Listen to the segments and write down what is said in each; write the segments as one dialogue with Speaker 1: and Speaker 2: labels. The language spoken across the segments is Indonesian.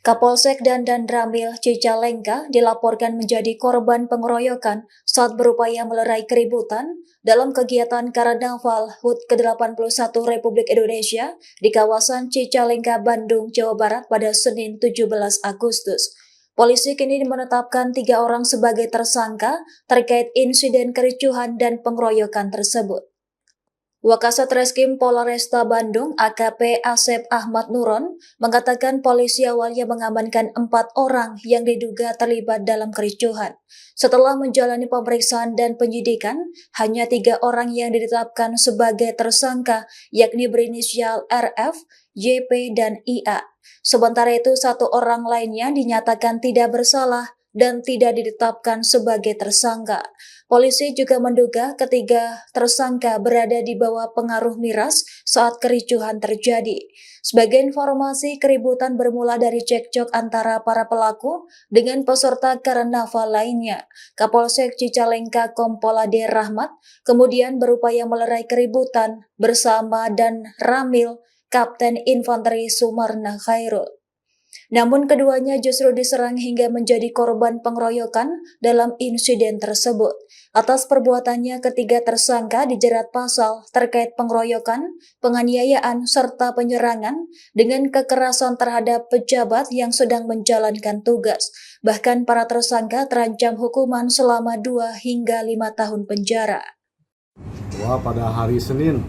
Speaker 1: Kapolsek Dandan Ramil Cicalengka dilaporkan menjadi korban pengeroyokan saat berupaya melerai keributan dalam kegiatan Karnaval HUT ke-81 Republik Indonesia di kawasan Cicalengka, Bandung, Jawa Barat pada Senin 17 Agustus. Polisi kini menetapkan 3 orang sebagai tersangka terkait insiden kericuhan dan pengeroyokan tersebut. Wakasat Reskrim Polresta Bandung AKP Asep Ahmad Nuron mengatakan polisi awalnya mengamankan 4 orang yang diduga terlibat dalam kericuhan. Setelah menjalani pemeriksaan dan penyidikan, hanya 3 orang yang ditetapkan sebagai tersangka, yakni berinisial RF, YP, dan IA. Sementara itu 1 orang lainnya dinyatakan tidak bersalah dan tidak ditetapkan sebagai tersangka. Polisi juga menduga ketiga tersangka berada di bawah pengaruh miras saat kericuhan terjadi. Sebagai informasi, keributan bermula dari cekcok antara para pelaku dengan peserta karnaval lainnya. Kapolsek Cicalengka Kompol Ade Rahmat kemudian berupaya melerai keributan bersama dan Ramil, Kapten Infanteri Sumarna Khairul. Namun keduanya justru diserang hingga menjadi korban pengeroyokan dalam insiden tersebut. Atas perbuatannya, ketiga tersangka dijerat pasal terkait pengeroyokan, penganiayaan, serta penyerangan dengan kekerasan terhadap pejabat yang sedang menjalankan tugas. Bahkan para tersangka terancam hukuman selama 2 hingga 5 tahun penjara.
Speaker 2: Pada hari Senin,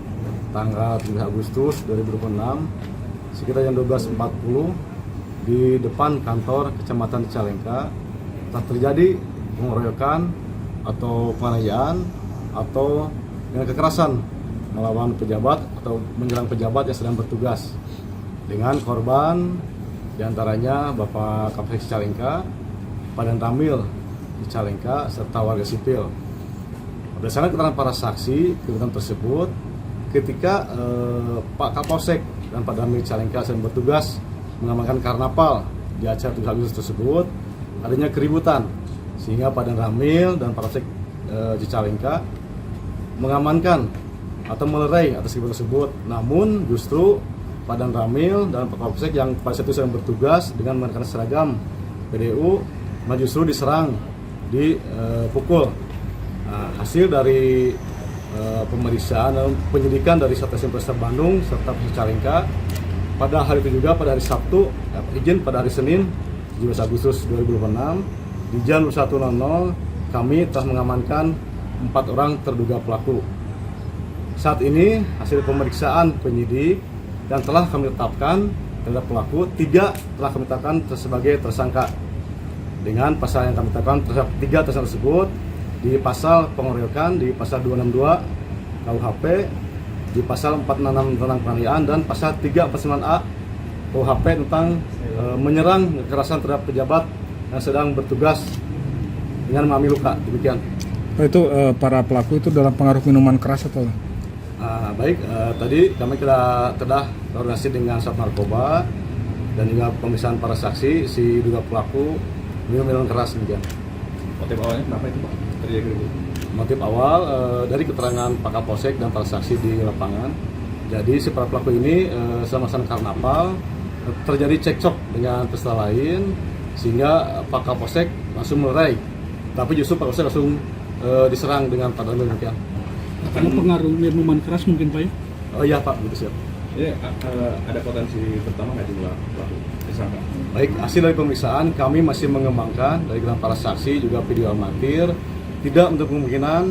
Speaker 2: tanggal 7 Agustus 2026, sekitar jam 12.40, di depan kantor Kecamatan Cicalengka telah terjadi pengeroyokan atau penganiayaan atau dengan kekerasan melawan pejabat atau menyerang pejabat yang sedang bertugas dengan korban diantaranya Bapak Kapolsek Cicalengka, Padan Ramil Cicalengka, serta warga sipil. Berdasarkan keterangan para saksi keributan tersebut, ketika Pak Kapolsek dan Pak Ramil Cicalengka sedang bertugas mengamankan karnaval di acara 7 Agustus tersebut, adanya keributan sehingga Padan Ramil dan Polsek Cicalengka mengamankan atau melerai atas keributan tersebut. Namun justru Padan Ramil dan Polsek yang pada saat itu sedang bertugas dengan mengenakan seragam PDU justru diserang, dipukul. Hasil dari pemeriksaan dan penyidikan dari Satreskrim Polresta Bandung serta Polsek Cicalengka, pada hari itu juga, pada hari Sabtu, pada hari Senin 17 Agustus 2026, di jam 1.00 kami telah mengamankan 4 orang terduga pelaku. Saat ini hasil pemeriksaan penyidik dan telah kami tetapkan terhadap pelaku, 3 telah kami tetapkan sebagai tersangka. Dengan pasal yang kami tetapkan terhadap 3 tersangka tersebut di pasal pengeroyokan, di pasal 262 KUHP, di pasal 466 tentang penganiayaan, dan pasal 349A KUHP tentang menyerang kekerasan terhadap pejabat yang sedang bertugas dengan mengalami luka. Demikian.
Speaker 3: Itu para pelaku itu dalam pengaruh minuman keras atau?
Speaker 2: Tadi kami telah koordinasi dengan Sat Narkoba dan juga pemeriksaan para saksi, si duga pelaku minum minuman keras. Demikian.
Speaker 4: Motif awalnya kenapa itu, Pak? Terjadi
Speaker 2: motif awal dari keterangan Pak Kapolsek dan para saksi di lapangan. Jadi si para pelaku ini selama karnaval terjadi cekcok dengan peserta lain sehingga Pak Kapolsek langsung melerai. Tapi justru Pak Kapolsek langsung diserang dengan Padan Ramil. Demikian.
Speaker 3: Karena pengaruh minuman keras mungkin, Pak ya?
Speaker 2: Oh iya Pak, begitu siap.
Speaker 4: Jadi ada potensi pertama nggak jumlah pelaku tersangka?
Speaker 2: Baik, hasil dari pemeriksaan kami masih mengembangkan dari para saksi juga video amatir. Tidak untuk kemungkinan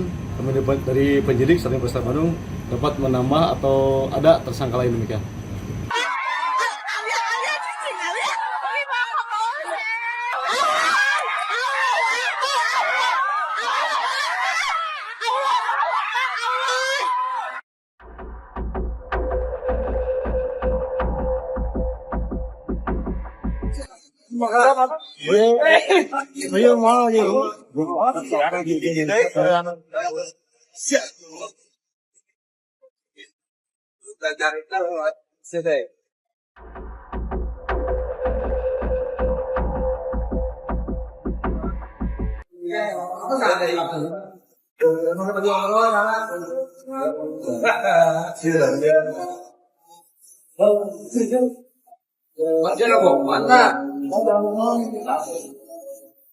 Speaker 2: kami dari penyidik Satreskrim Polresta Bandung dapat menambah atau ada tersangka lain. Demikian.
Speaker 5: Kita udah ngomong,